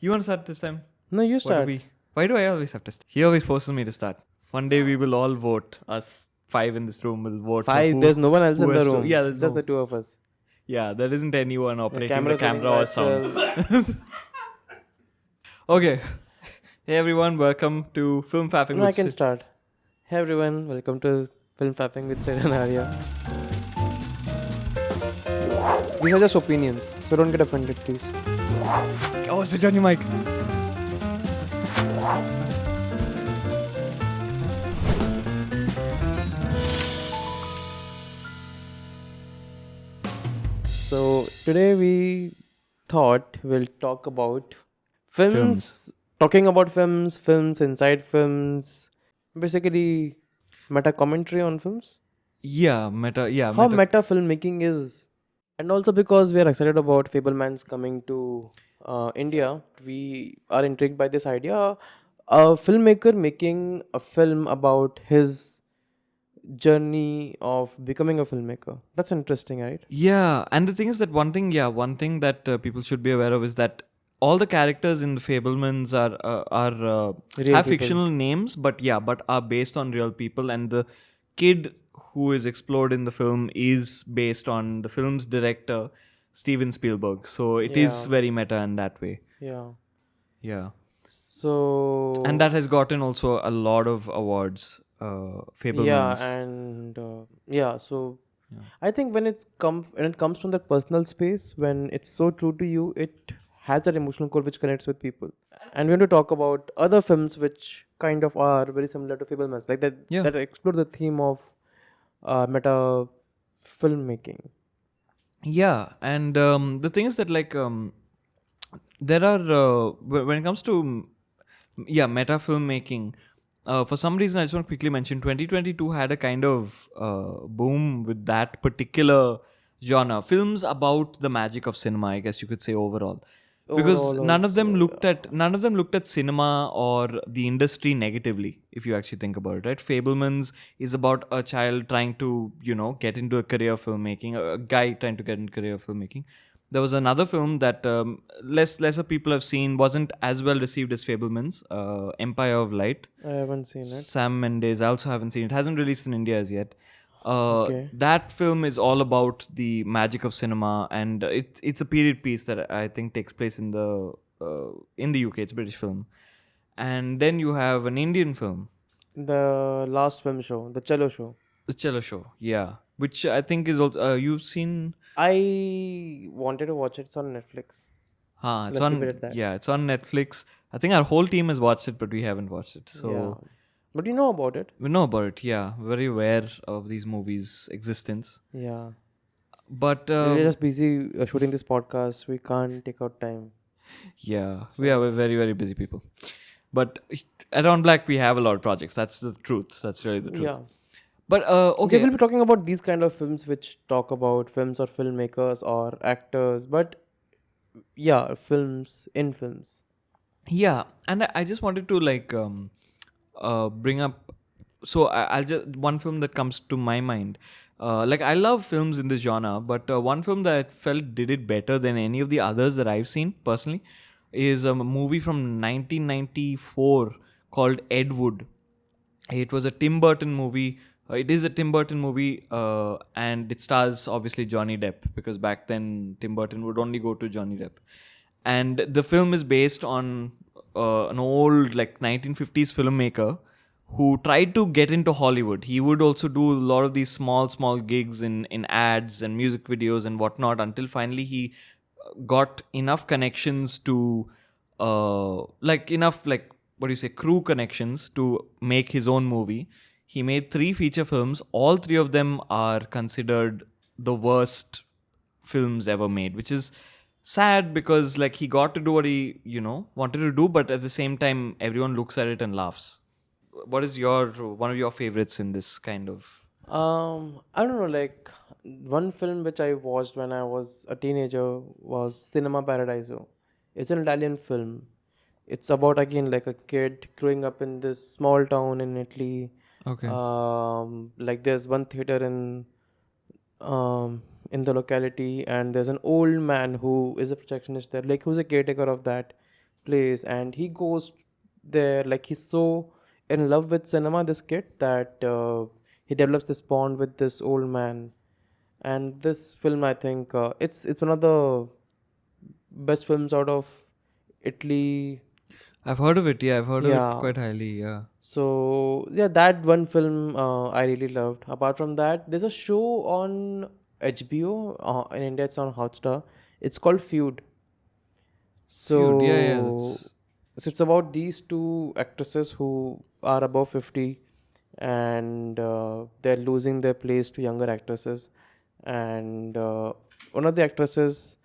You want to start this time? No, you start. Why do I always have to start? He always forces me to start. One day we will all vote. Us 5 in this room will vote. Five. There's no one else who in the has to- room. yeah, there's Just no- the two of us. Yeah, there isn't anyone operating the Camera's running camera by or sound. itself. Okay. Hey everyone, welcome to Filmfaffing No, I with can Sid. start. Hey everyone, welcome to Filmfaffing with Sid Aarya. These are just opinions, so don't get offended, please. Oh, switch on your mic. So today we thought we'll talk about films. Talking about films, films inside films, basically meta commentary on films. Yeah, meta. Yeah, How meta filmmaking is, and also because we are excited about Fabelmans coming to India, we are intrigued by this idea. A filmmaker making a film about his journey of becoming a filmmaker. That's interesting, right? Yeah, and the thing is that one thing that people should be aware of is that all the characters in the Fabelmans are Real have people. fictional names, but are based on real people, and the kid who is explored in the film is based on the film's director, Steven Spielberg. So it is Yeah. very meta in that way. Yeah. Yeah, So. and that has gotten also a lot of awards. Fabelmans. Yeah, and so Yeah. I think when it comes from that personal space, when it's so true to you, it has that emotional core which connects with people. And we're going to talk about other films which kind of are very similar to Fabelmans, like that Yeah. that explore the theme of meta filmmaking. Yeah, and the thing is that there are when it comes to meta filmmaking. For some reason, I just want to quickly mention 2022 had a kind of boom with that particular genre. Films about the magic of cinema, I guess you could say overall. Because Overall none of them also, looked at cinema or the industry negatively, if you actually think about it, right? Fabelmans is about a child trying to, get into a career of filmmaking, a guy trying to get into career of filmmaking. There was another film that lesser people have seen, wasn't as well received as Fabelmans, Empire of Light. I haven't seen it. Sam Mendes, I also haven't seen it. Hasn't released in India as yet. Okay. That film is all about the magic of cinema, and it's a period piece that I think takes place in the UK. It's a British film, and then you have an Indian film, The last film show, the Cello Show. The Cello Show. Yeah, which I think is also you've seen. I wanted to watch it. It's on Netflix. It's Let's leave on. it at that. Yeah, it's on Netflix. I think our whole team has watched it, but we haven't watched it. So Yeah. But you know about it. we know about it. Yeah, very aware of these movies' existence. Yeah. But We're just busy shooting this podcast. We can't take out time. yeah, we're very, very busy people. But at On Black, we have a lot of projects. That's the truth. That's really the truth. Yeah. But So okay. we'll be talking about these kind of films which talk about films or filmmakers or actors. But yeah, films in films. Yeah, and I just wanted to bring up. So I'll just one film that comes to my mind. I love films in this genre, but one film that I felt did it better than any of the others that I've seen personally is a movie from 1994 called Ed Wood. It was a Tim Burton movie. It is a Tim Burton movie, and it stars obviously Johnny Depp, because back then Tim Burton would only go to Johnny Depp. And the film is based on an old 1950s filmmaker who tried to get into Hollywood. He would also do a lot of these small gigs in ads and music videos and whatnot, until finally he got enough connections to crew connections to make his own movie. He made 3 feature films. All 3 of them are considered the worst films ever made, which is sad, because he got to do what he wanted to do, but at the same time everyone looks at it and laughs. What is one of your favorites in this kind of? I don't know. One film which I watched when I was a teenager was Cinema Paradiso. It's an Italian film. It's about again like a kid growing up in this small town in Italy. Okay. There's one theater in the locality, and there's an old man who is a projectionist there, who's a caretaker of that place, and he goes there, like he's so in love with cinema, this kid, that he develops this bond with this old man. And this film, I think, it's one of the best films out of Italy. I've heard of it. Yeah, I've heard of it Yeah. quite highly. Yeah. So yeah, that one film I really loved. Apart from that, there's a show on HBO. In India, it's on Hotstar. It's called Feud. Feud. Yeah, yeah. So, so it's about these two actresses who are above 50, and they're losing their place to younger actresses. And one of the actresses,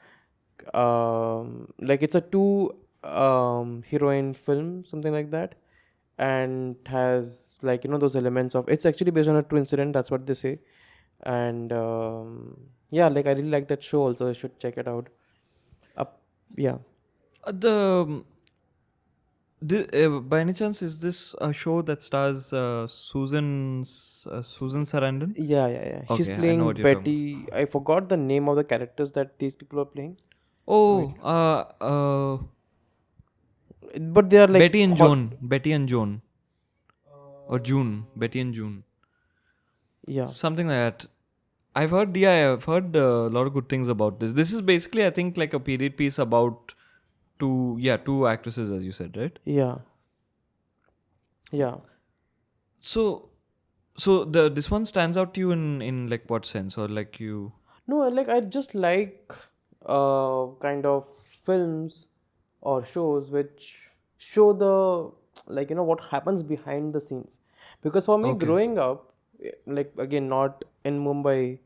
like it's a two heroine film, something like that, and has, like, those elements of, it's actually based on a true incident. That's what they say. And yeah, like I really like that show. Also, I should check it out. Up, yeah. The by any chance is this a show that stars Susan Sarandon? Yeah, yeah, yeah. She's Okay, I know playing what you're talking about. Betty. I forgot the name of the characters that these people are playing. Wait, Oh, but they are like Betty and Joan, or June, Betty and June, yeah, something like that. I've heard, yeah, I've heard a lot of good things about this. This is basically, I think, like a period piece about two actresses, as you said, right? yeah, yeah. So, so this one stands out to you in like what sense, or like you? No, like I just like kind of films or shows which show the, like, what happens behind the scenes. Because for me, Okay. growing up, like again, not in Mumbai,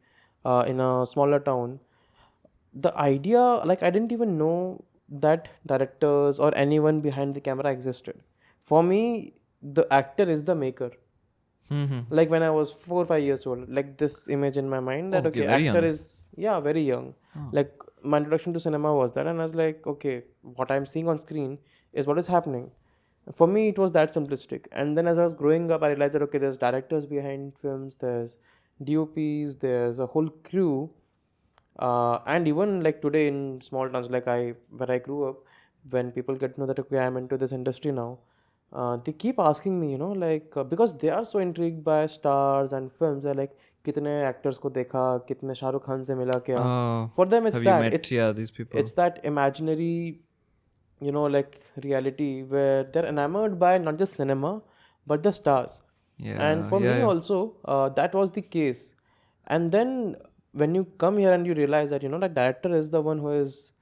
in a smaller town, the idea, like I didn't even know that directors or anyone behind the camera existed. For me, the actor is the maker. Mm-hmm. Like when I was 4 or 5 years old, like this image in my mind that, Okay, okay, very actor young. is, yeah, very young. Oh. Like my introduction to cinema was that, and I was like, okay, what I'm seeing on screen is what is happening. For me, it was that simplistic. And then as I was growing up, I realized that, okay, there's directors behind films, there's DOPs, there's a whole crew. And even like today in small towns, like where I grew up, when people get to know that, okay, I'm into this industry now, they keep asking me, like, because they are so intrigued by stars and films. They're like, कितने actors को देखा, कितने शाहरुख खान से मिला क्या? For them, it's Have you that. met, yeah, these people? It's that imaginary, like reality where they're enamored by not just cinema, but the stars. And Yeah, for yeah, me yeah. also, that was the case. And then when you come here and you realize that, the director is the one who is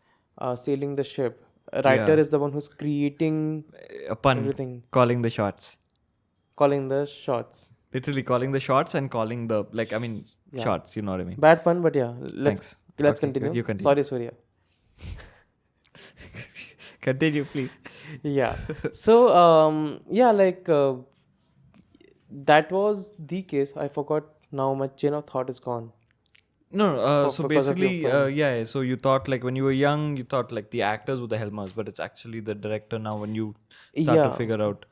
sailing the ship, a writer Yeah. is the one who's creating A pun, everything, calling the shots. calling the shots. Literally calling the shots and calling the, like, I mean, Yeah, shots, you know what I mean? bad pun, but yeah, let's Thanks. let's Okay, continue. you continue. Sorry, Surya. Continue, please. Yeah. So yeah, like that was the case. I forgot now. My chain of thought is gone. No, no, so Because of your basically, point. yeah, so you thought like when you were young, you thought like the actors were the helmers, but it's actually the director now when you start to Yeah, figure out.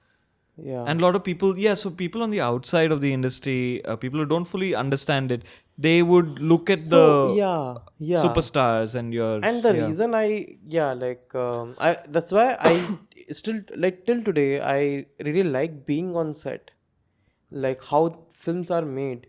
yeah. And a lot of people, yeah, so people on the outside of the industry, people who don't fully understand it, they would look at So the yeah, yeah. superstars and your, And the yeah, reason like I that's why I still, like till today, I really like being on set, like how films are made.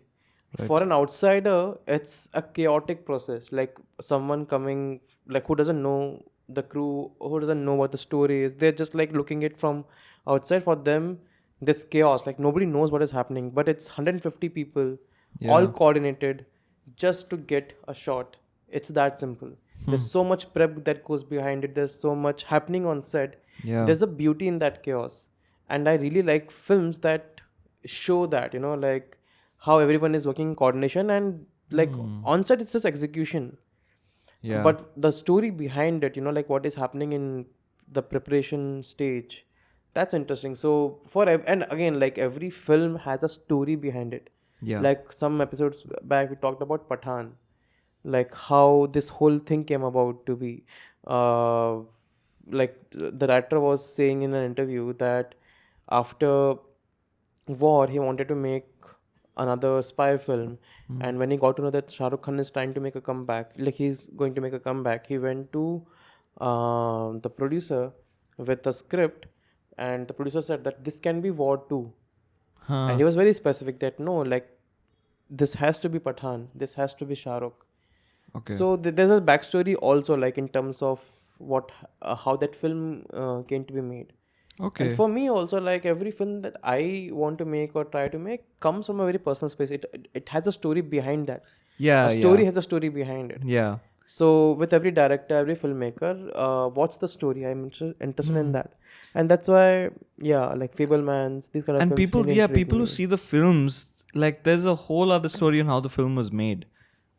For right. an outsider, it's a chaotic process. Like someone coming, like who doesn't know the crew, who doesn't know what the story is, they're just like looking it from outside. For them, this chaos, like nobody knows what is happening, but it's 150 people, all Yeah. coordinated, just to get a shot. It's that simple. There's so much prep that goes behind it. There's so much happening on set. Yeah. There's a beauty in that chaos, and I really like films that show that, like how everyone is working in coordination, and like on set it's just execution, Yeah. but the story behind it, like what is happening in the preparation stage, that's interesting. So and again, like every film has a story behind it. Yeah. Like some episodes back we talked about Pathan, like how this whole thing came about to be. Like the director was saying in an interview that after war he wanted to make another spy film, and when he got to know that Shah Rukh Khan is trying to make a comeback, like he's going to make a comeback, he went to the producer with a script, and the producer said that this can be war too, and Huh. he was very specific that no, like this has to be Pathan, this has to be Shah Rukh. Okay. So there's a backstory also, like in terms of what how that film came to be made. And Okay. for me also, like every film that I want to make or try to make comes from a very personal space. It has a story behind that. Yeah. A Yeah. story has a story behind it. Yeah. So with every director, every filmmaker, what's the story? I'm interested in Hmm. that, and that's why, yeah, like Fabelmans, these kind of And films people, really yeah, intrigue people who me. see the films, like there's a whole other story on how the film was made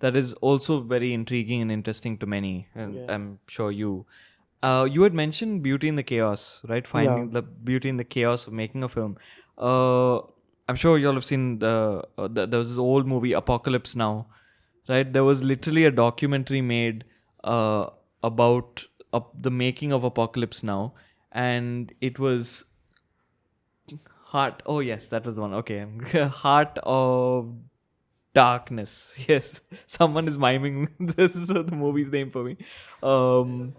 that is also very intriguing and interesting to many, and Yeah, I'm sure you. You had mentioned beauty in the chaos, right? yeah, Finding the beauty in the chaos of making a film. Uh, I'm sure you all have seen there was this old movie Apocalypse Now, right? There was literally a documentary made about the making of Apocalypse Now, and it was Heart. Oh yes, that was the one. Okay, Heart of Darkness. Yes, someone is miming. This is the movie's name for me. Um,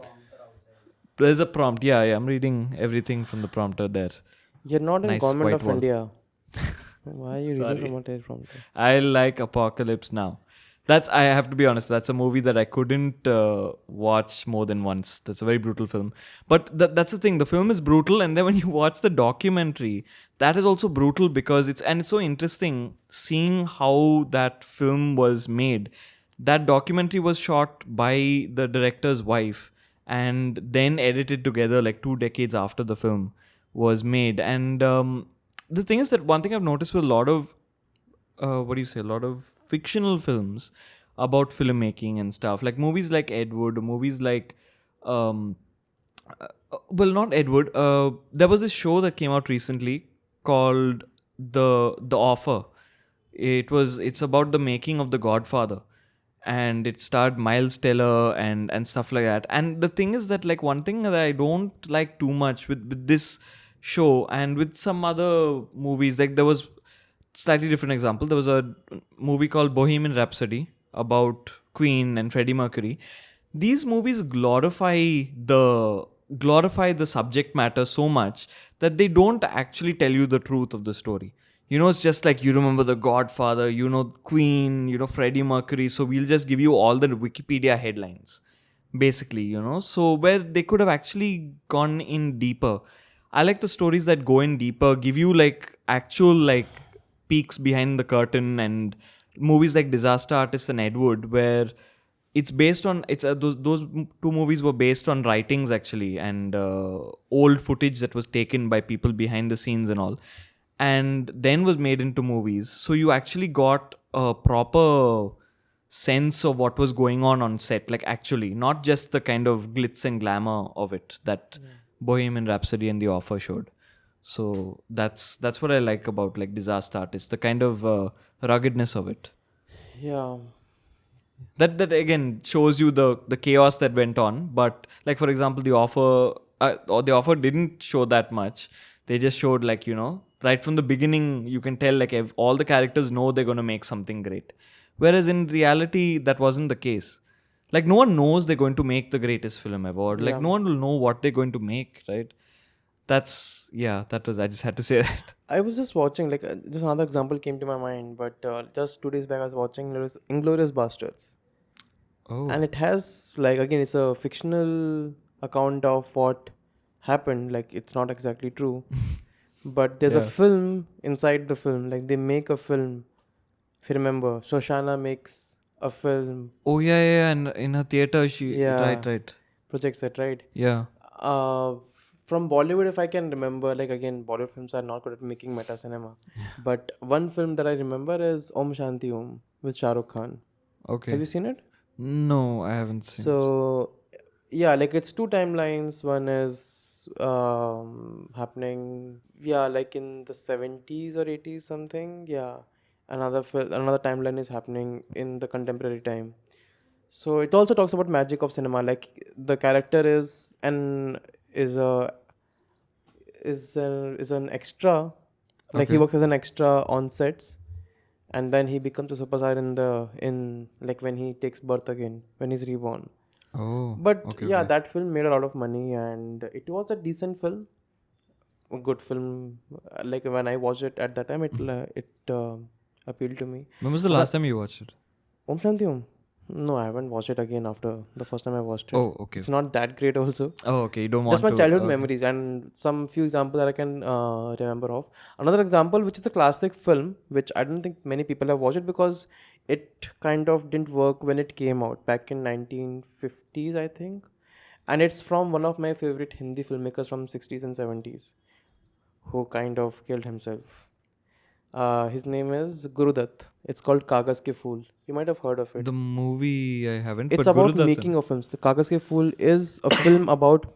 there's a prompt. Yeah, yeah. I'm reading everything from the prompter there. you're not in Nice government white of wall. India. Why are you reading Sorry. from a teleprompter? I like Apocalypse Now. That's I have to be honest. That's a movie that I couldn't watch more than once. That's a very brutal film. But that's the thing. The film is brutal, and then when you watch the documentary, that is also brutal because it's so interesting seeing how that film was made. That documentary was shot by the director's wife and then edited together like 2 decades after the film was made. And the thing is that one thing I've noticed with a lot of what do you say, a lot of fictional films about filmmaking and stuff, like movies like Edward, movies like um well, not Edward, there was this show that came out recently called the Offer. It's about the making of The Godfather, and it starred Miles Teller and stuff like that. And the thing is that, like, one thing that I don't like too much with this show and with some other movies, like there was slightly different example. There was a movie called Bohemian Rhapsody about Queen and Freddie Mercury. These movies glorify the subject matter so much that they don't actually tell you the truth of the story. It's just like you remember The Godfather, Queen, Freddie Mercury. So we'll just give you all the Wikipedia headlines, basically. So where they could have actually gone in deeper. I like the stories that go in deeper, give you like actual like peeks behind the curtain, and movies like Disaster Artist and Edward, where those two movies were based on writings actually, and old footage that was taken by people behind the scenes and all, and then was made into movies. So you actually got a proper sense of what was going on set, like actually, not just the kind of glitz and glamour of it that Bohemian Rhapsody and The Offer showed. So that's what I like about like Disaster Artist, the kind of ruggedness of it. Yeah, That again shows you the chaos that went on. But like, for example, the offer didn't show that much. They just showed, like, right from the beginning you can tell, like, if all the characters know they're going to make something great, whereas in reality that wasn't the case. Like, no one knows they're going to make the greatest film ever, or like yeah. no one will know what they're going to make, right? That's yeah, that was, I just had to say that. I was just watching, like, just another example came to my mind, but just 2 days back I was watching Inglorious Bastards. And Oh. it has, like, again, it's a fictional account of what happened. Like, it's not exactly true. But there's a Yeah. film inside the film. Like, they make a film. If you remember, Shoshana makes a film. Oh, yeah, yeah, yeah, and in her theater she, Yeah, right, right. projects it, right? Yeah. Uh, from Bollywood, if I can remember, like, again, Bollywood films are not good at making meta cinema. But one film that I remember is Om Shanti Om with Shah Rukh Khan. Have Okay. you seen it? No, I haven't seen it. So, yeah, like it's two timelines. One is happening, yeah, like in the 70s or 80s something. Yeah, another timeline is happening in the contemporary time. So it also talks about magic of cinema. Like the character is a is an extra. Like he Okay. works as an extra on sets, and then he becomes a superstar in like when he takes birth again, when he's reborn. Oh, But okay, yeah, okay. that film made a lot of money, and it was a decent film, a good film. Like when I watched it at that time, it appealed to me. When was the But last time you watched it? Om Shanti Om. No, I haven't watched it again after the first time I watched it. Oh, okay. It's not that great, also. Oh, okay. You don't Just want my to. childhood Okay. memories and some few examples that I can remember of. Another example, which is a classic film, which I don't think many people have watched it because it kind of didn't work when it came out back in 1950s, I think. And it's from one of my favorite Hindi filmmakers from 60s and 70s who kind of killed himself. His name is Guru Dutt. It's called Kagas Ke Phool. You might have heard of it. The movie I haven't, It's but Guru about Datta. making of films. The Kagas Ke Phool is a film about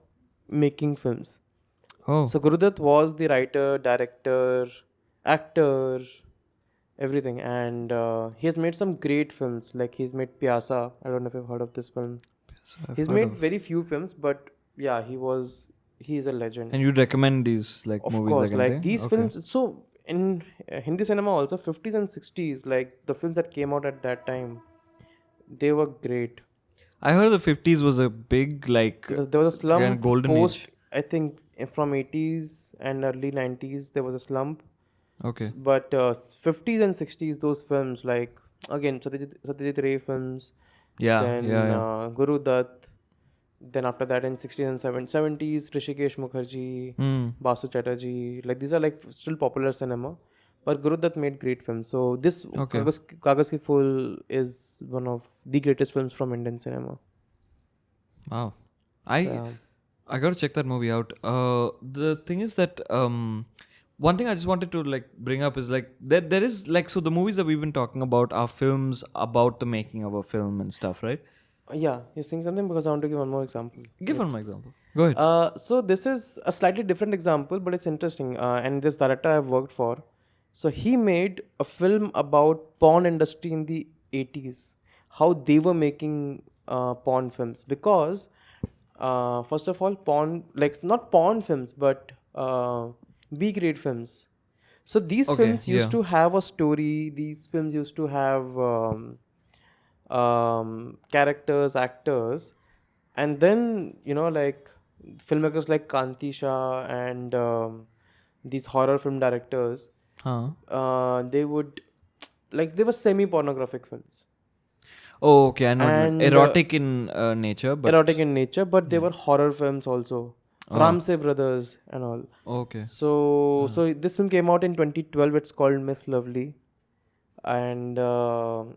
making films. Oh, So Guru Dutt was the writer, director, actor, everything, and he has made some great films. Like he's made Pyasa. I don't know if you've heard of this film. yes, I've He's heard made of. very few films, but yeah, he's a legend. And you'd recommend these like Of movies, I course, can like say. these Okay. films. So in Hindi cinema also, 50s and 60s, like the films that came out at that time, they were great. I heard the 50s was a big like There was a kind of slump golden post. age. I think from 80s and early 90s, there was a slump. Okay. But 50s and 60s, those films like again Satyajit Ray films, Yeah, yeah, then yeah. Guru Dutt, then after that in 60s and 70s, Rishikesh Mukherjee, Hmm. Basu Chatterjee, like these are like still popular cinema. But Guru Dutt made great films. So this Okay. Kagas Ki Phool is one of the greatest films from Indian cinema. Wow. So, I I gotta check that movie out. The thing is that one thing I just wanted to like bring up is like there is like, so the movies that we've been talking about are films about the making of a film and stuff, right? yeah, you're saying something because I want to give one more example. Give Let's one more example. Go ahead. So this is a slightly different example, but it's interesting. And this director I've worked for, so he made a film about porn industry in the 80s, how they were making porn films. Because first of all, porn, like not porn films, but B-grade films. So these Okay. films used Yeah. to have a story. These films used to have characters, actors, and then like filmmakers like Kanti Shah and these horror film directors, Huh. they would like they were semi-pornographic films Oh, okay. I know what you meant. and Erotic in nature, erotic but in nature, but they yeah. were horror films also. Oh, Ramsey Brothers and all. okay. So this film came out in 2012. It's called Miss Lovely, and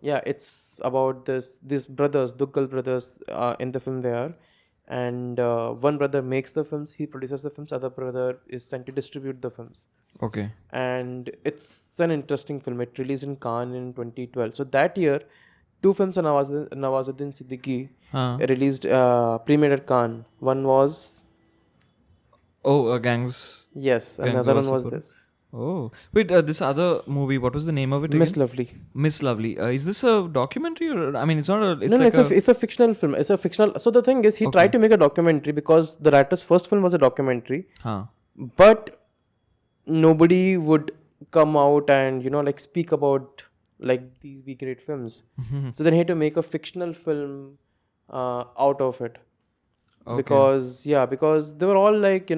yeah, it's about these brothers, Duggal brothers. In the film they are, and one brother makes the films, he produces the films, other brother is sent to distribute the films. Okay. And it's an interesting film. It released in Cannes in 2012. So that year, two films of Nawazuddin Siddiqui Huh. released, premiered at Cannes. One was, Oh, gangs and the of other one was Wasseypur. this, Oh, wait. This other movie. What was the name of it Miss again? Lovely. Miss Lovely. Is this a documentary or? I mean, it's not a. It's No, no, like a. it's a fictional film. It's a fictional. So the thing is, he Okay. tried to make a documentary because the writer's first film was a documentary, Huh. but nobody would come out and like speak about like these be great films. So then he had to make a fictional film out of it. Okay. Because they were all like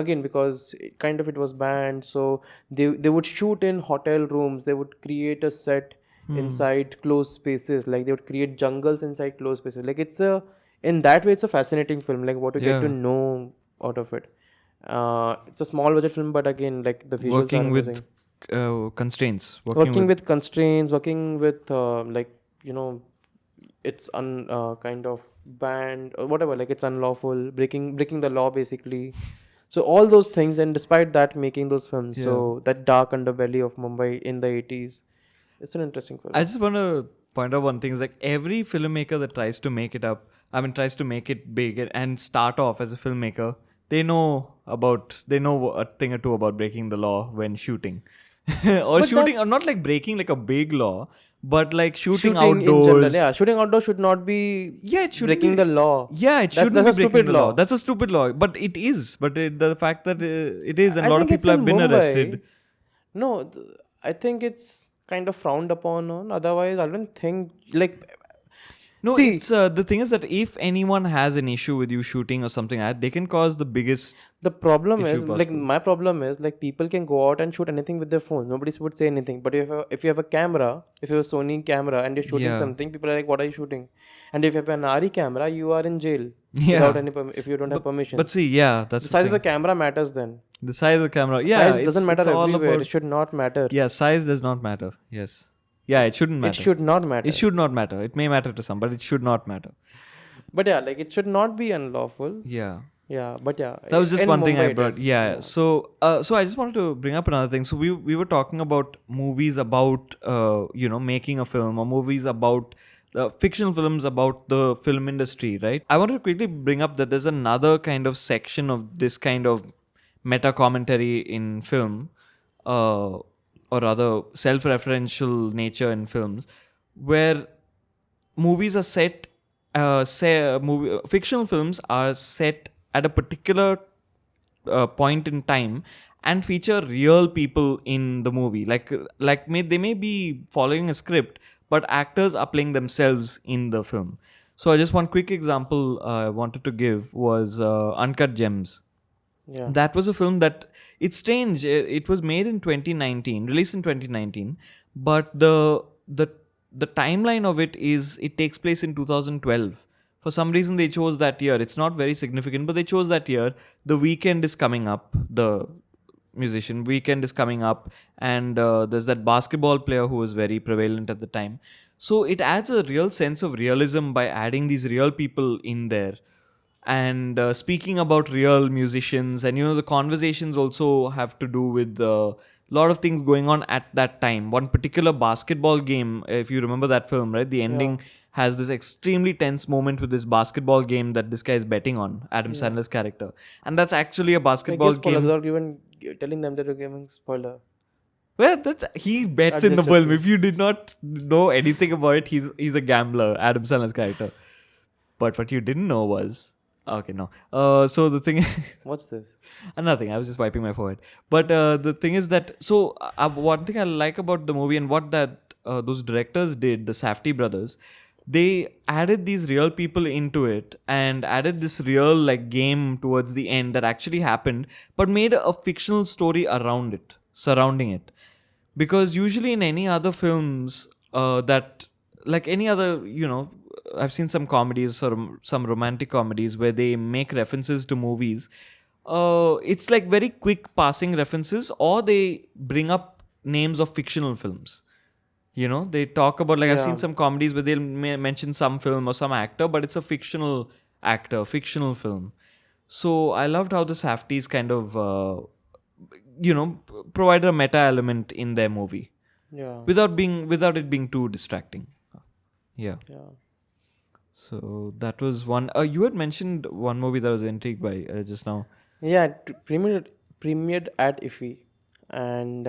again, because it was banned, so they would shoot in hotel rooms, they would create a set inside closed spaces, like they would create jungles inside closed spaces. Like in that way it's a fascinating film, like what you get to Yeah. know out of it. It's a small budget film, but again, like the visuals are Working amazing. with constraints. Working with constraints, working with like it's kind of banned or whatever, like it's unlawful, breaking the law basically. So all those things, and despite that making those films. Yeah. So that dark underbelly of Mumbai in the 80s, it's an interesting film. I just want to point out one thing: is like every filmmaker that tries to make it up, I mean, tries to make it big and start off as a filmmaker, they know a thing or two about breaking the law when shooting, or But shooting, or that's- not like breaking like a big law, but like shooting Shooting in outdoors. general, yeah, shooting outdoors should not be Yeah, it shouldn't breaking be- the law. Yeah, it That's- shouldn't that's be a breaking stupid the law. law. That's a stupid law, but it is. But the fact that it is, and a I lot of think it's people have in been Mumbai. arrested. No, I think it's kind of frowned upon on. Otherwise, I don't think like No, See, it's the thing is that if anyone has an issue with you shooting or something like that, they can cause the biggest the problem is issue like possible. my problem is like people can go out and shoot anything with their phone. Nobody would say anything. But if you have a camera, if you have a Sony camera and you're shooting Yeah. something, people are like, "What are you shooting?" And if you have an RE camera, you are in jail without Yeah. any if you don't have But permissions. see, yeah, The that's the size of the thing. camera matters then. The size of the camera. Yeah, Size doesn't it's matter all everywhere. about. It should not matter. Yeah, size does not matter. Yes. Yeah, it shouldn't It matter. should not It matter. should not matter. It may matter to some, but it should not matter. But yeah, like it should not be unlawful. Yeah. Yeah, but yeah, That was just in one thing I Mumbai it brought. is. Yeah. Yeah, So I just wanted to bring up another thing. So we were talking about movies about making a film, or movies about fictional films about the film industry, right? I wanted to quickly bring up that there's another kind of section of this kind of meta commentary in film, or rather self-referential nature in films, where movies are set fictional films are set at a particular point in time and feature real people in the movie, they may be following a script, but actors are playing themselves in the film. So I just one quick example I wanted to give was Uncut Gems. yeah, That was a film that it's strange. It was made in 2019, released in 2019, but the timeline of it takes place in 2012. For some reason, they chose that year. It's not very significant, but they chose that year. The weekend is coming up. The musician weekend is coming up, and there's that basketball player who was very prevalent at the time. So it adds a real sense of realism by adding these real people in there, and speaking about real musicians, and the conversations also have to do with a lot of things going on at that time. One particular basketball game, if you remember that film, right, the yeah, ending has this extremely tense moment with this basketball game that this guy is betting on, Adam yeah. Sandler's character, and that's actually a Can I give basketball spoilers game. without even telling them that you're giving spoiler? Well, that's he bets I'm in the just film. joking. If you did not know anything about it, he's a gambler, Adam Sandler's character. But what you didn't know was, okay, no. So the thing, What's this? nothing. I was just wiping my forehead. But the thing is that, one thing I like about the movie and what that those directors did, the Safdie brothers, they added these real people into it and added this real like game towards the end that actually happened, but made a fictional story around it, surrounding it. Because usually in any other films that like any other, I've seen some comedies or some romantic comedies where they make references to movies. It's like very quick passing references, or they bring up names of fictional films. They talk about, like, I've seen Yeah, some comedies where they'll mention some film or some actor, but it's a fictional actor, fictional film. So I loved how the Safdies kind of, provided a meta element in their movie yeah, without it being too distracting. Yeah. yeah. So that was one. You had mentioned one movie that I was intrigued by just now. Yeah, premiered at IFFI, and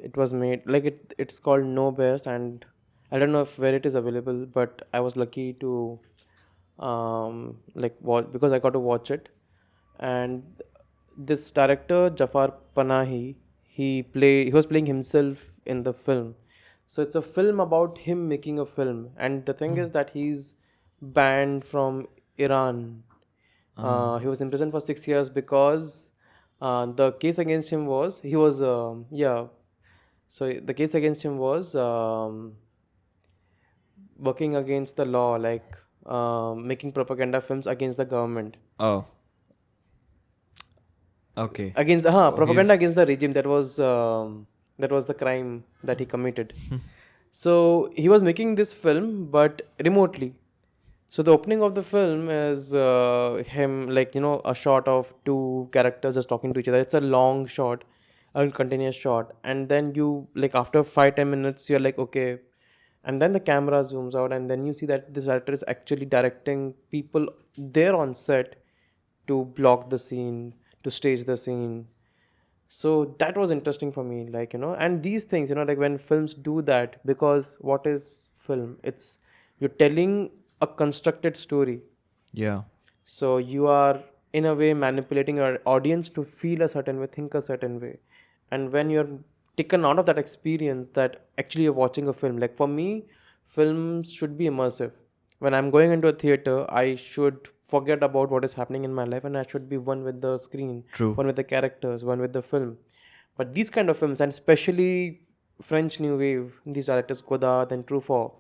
it was made like it's called No Bears, and I don't know if where it is available, but I was lucky to like watch because I got to watch it, and this director Jafar Panahi, he was playing himself in the film, so it's a film about him making a film, and the thing is that he's banned from Iran. He was in prison for 6 years because the case against him was he was yeah. So the case against him was working against the law, like making propaganda films against the government, Oh, okay. against Oh, propaganda he's against the regime. That was the crime that he committed. So he was making this film, but remotely. So the opening of the film is him, like, a shot of two characters just talking to each other. It's a long shot, a continuous shot, and then you, like, after 5-10 minutes, you're like, okay, and then the camera zooms out, and then you see that this director is actually directing people there on set to block the scene, to stage the scene. So that was interesting for me, like, and these things, like when films do that, because what is film? It's you're telling a constructed story. yeah, So you are in a way manipulating your audience to feel a certain way, think a certain way. And when you're taken out of that experience, that actually you're watching a film. Like for me, films should be immersive. When I'm going into a theater, I should forget about what is happening in my life, and I should be one with the screen, True. one with the characters, one with the film. But these kind of films, and especially French New Wave, these directors Godard and Truffaut,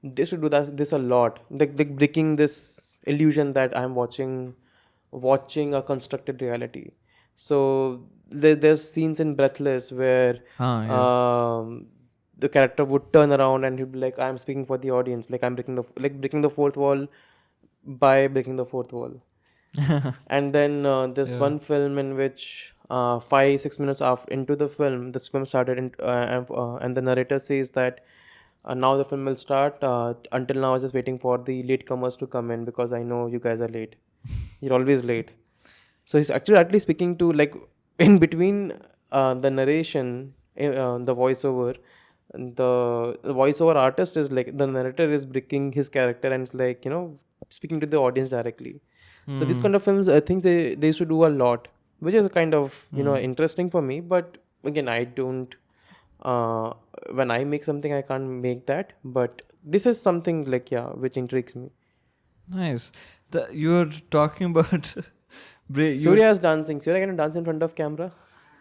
they should do this a lot. They breaking this illusion that I'm watching a constructed reality. So there's scenes in Breathless where Yeah. the character would turn around and he'd be like, "I'm speaking for the audience. Like I'm breaking the fourth wall by breaking the fourth wall." And then this Yeah. one film in which 5 6 minutes after into the film, the film started, and the narrator says that now the film will start. Until now, I was just waiting for the latecomers to come in because I know you guys are late. You're always late. So he's actually speaking to, like, in between the narration, the voiceover. The voiceover artist is like, the narrator is breaking his character and it's like, speaking to the audience directly. So these Hmm. kind of films, I think they used to do a lot, which is kind of Hmm. interesting for me. But again, I don't. Uh, when I make something, I can't make that. But this is something like, yeah, which intrigues me. Nice. You're talking about you Surya is dancing. Surya can dance in front of camera.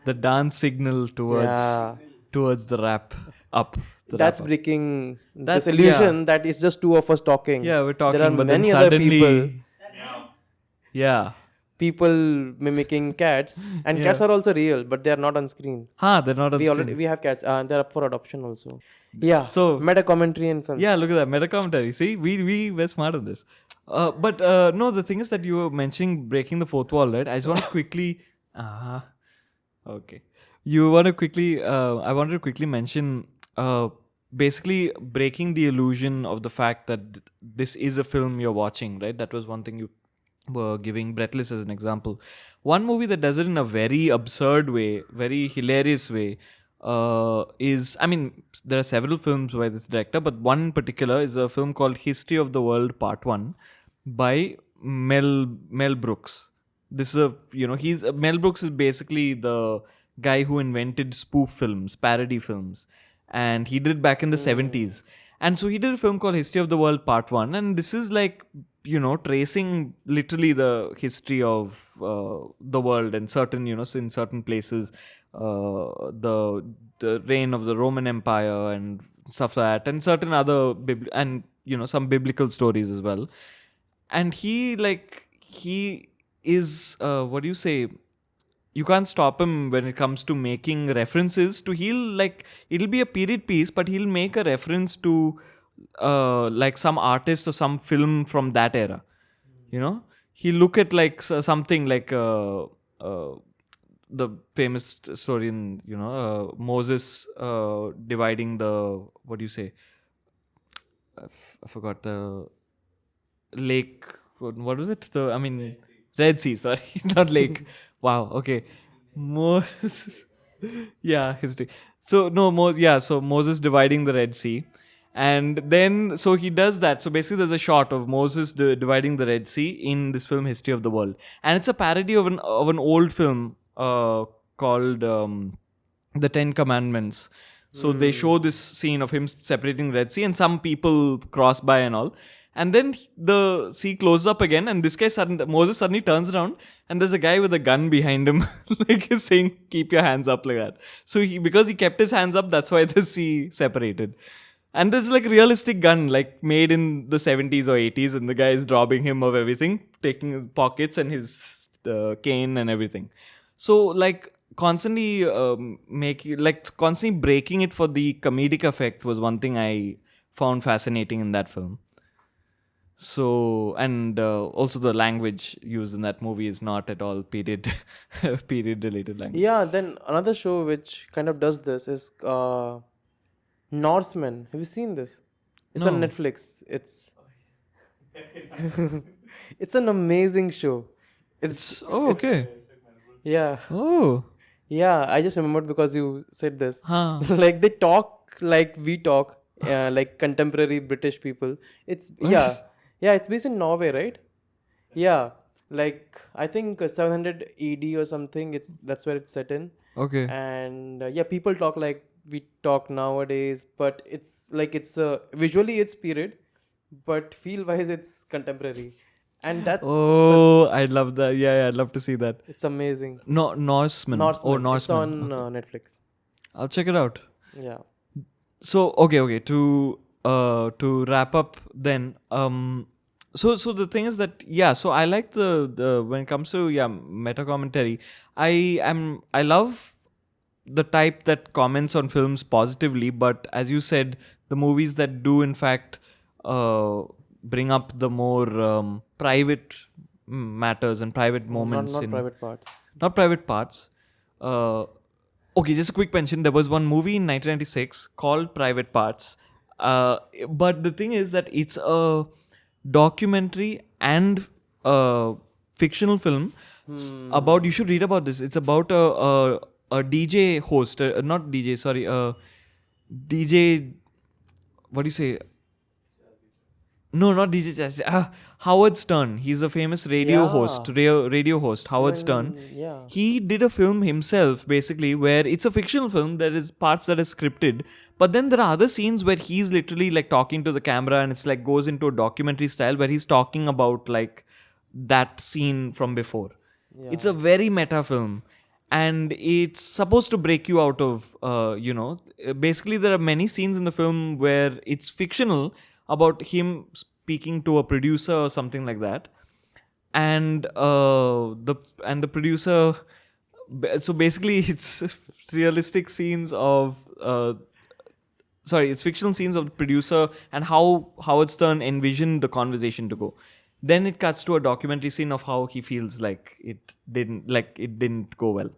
the dance signal Yeah, towards the wrap up the wrap that's up. breaking this That yeah illusion that it's just two of us talking. yeah we're There are talking, but then many other suddenly yeah people mimicking cats, and cats yeah are also real, but they are not on screen. they're not on screen. We have cats. They're up for adoption also. Yeah, So meta commentary in yeah, films. look at that meta commentary. See, we were smart on this. But no, the thing is that you were mentioning breaking the fourth wall, right? I just want to quickly. Okay. You want to quickly. I wanted to quickly mention. Basically, breaking the illusion of the fact that this is a film you're watching, right? That was one thing you were giving Breathless as an example. One movie that does it in a very absurd way, very hilarious way, is, I mean, there are several films by this director, but one in particular is a film called History of the World Part 1 by Mel Brooks. This is he's Mel Brooks is basically the guy who invented spoof films, parody films, and he did it back in the 70s. And so he did a film called History of the World Part 1, and this is like, tracing literally the history of the world and certain, in certain places, the reign of the Roman Empire and stuff like that, and certain other and some biblical stories as well. And he is what do you say? You can't stop him when it comes to making references to, it'll be a period piece, but he'll make a reference to like some artist or some film from that era. He'll look at like something like the famous story in Moses dividing the, what do you say, I forgot the lake. What was it? The, I mean, Red Sea. Sorry, not lake. Wow. Okay. Moses. Yeah, history. So no, yeah. So Moses dividing the Red Sea, and then so he does that. So basically, there's a shot of Moses dividing the Red Sea in this film, History of the World, and it's a parody of an old film called the Ten Commandments. So they show this scene of him separating Red Sea, and some people cross by and all. And then the sea closes up again, and this guy Moses suddenly turns around, and there's a guy with a gun behind him, like he's saying, "Keep your hands up," like that. So because he kept his hands up, that's why the sea separated. And there's like realistic gun, like made in the 70s or 80s, and the guy is robbing him of everything, taking his pockets and his cane and everything. So like constantly constantly breaking it for the comedic effect was one thing I found fascinating in that film. So, and also the language used in that movie is not at all period period related language. Yeah, then another show which kind of does this is Norseman. Have you seen this? It's on No, Netflix. It's an amazing show. it's oh It's okay. yeah. Oh, Yeah, I just remembered because you said this. huh. Like they talk like we talk, like contemporary British people. It's yeah, What? yeah. It's based in Norway, right? Yeah, like I think 700 AD or something. That's where it's set in, Okay. and yeah, people talk like we talk nowadays, but it's like it's visually it's period, but feel wise it's contemporary, and that's such, Oh, I love that. Yeah, I'd love to see that. it's amazing. No, Norseman. Oh, Norseman. It's Norseman. on Okay, Netflix. I'll check it out. Yeah. So okay. To wrap up then. So the thing is that yeah. So I like the when it comes to meta commentary. I love the type that comments on films positively, but as you said, the movies that do in fact uh, bring up the more private matters and private Not moments not in private parts. not private parts. Uh, okay, just a quick mention. There was one movie in 1996 called Private Parts, but the thing is that it's a documentary and a fictional film about. You should read about this. It's about a DJ host, not DJ, sorry, DJ. What do you say? No, not DJ Jazzy. Howard Stern. He's a famous radio host. Yeah. Radio host. Howard Stern. Yeah. He did a film himself, basically, where it's a fictional film. There is parts that is scripted, but then there are other scenes where he's literally like talking to the camera, and it's like goes into a documentary style where he's talking about like that scene from before. It's a very meta film, and it's supposed to break you out of, basically there are many scenes in the film where it's fictional about him speaking to a producer or something like that, and the producer. So basically, it's realistic scenes of. It's fictional scenes of the producer and how Howard Stern envisioned the conversation to go. Then it cuts to a documentary scene of how he feels like it didn't go well.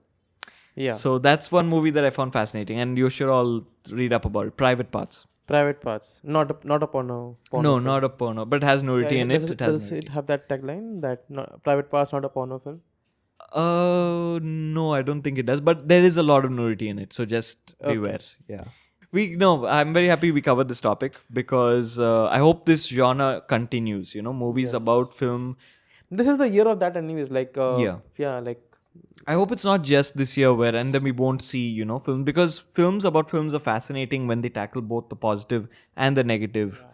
Yeah. So that's one movie that I found fascinating, and you should all read up about it. Private Parts. Private parts. Not a porno. No, film. not a porno, but it has nudity in it. It has Does nudity. it have that tagline that private parts not a porno film? No, I don't think it does, but there is a lot of nudity in it, so just beware. Yeah. I'm very happy we covered this topic because I hope this genre continues. Movies about film. This is the year of that, anyways. Like like I hope it's not just this year and then we won't see, films, because films about films are fascinating when they tackle both the positive and the negative,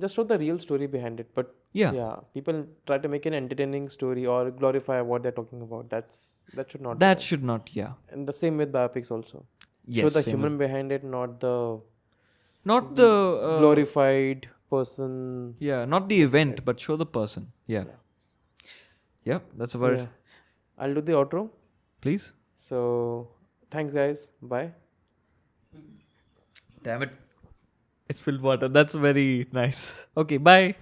just show the real story behind it. But Yeah. people try to make an entertaining story or glorify what they're talking about. That should not. That be should not, yeah. And the same with biopics also. Yes. Show the same human behind it, not the Not the glorified person. not the event, but show the person. Yeah. Yep, that's a word. Yeah. I'll do the outro. Please. So thanks, guys. Bye. Damn it. It's spilled water. That's very nice. Okay, bye.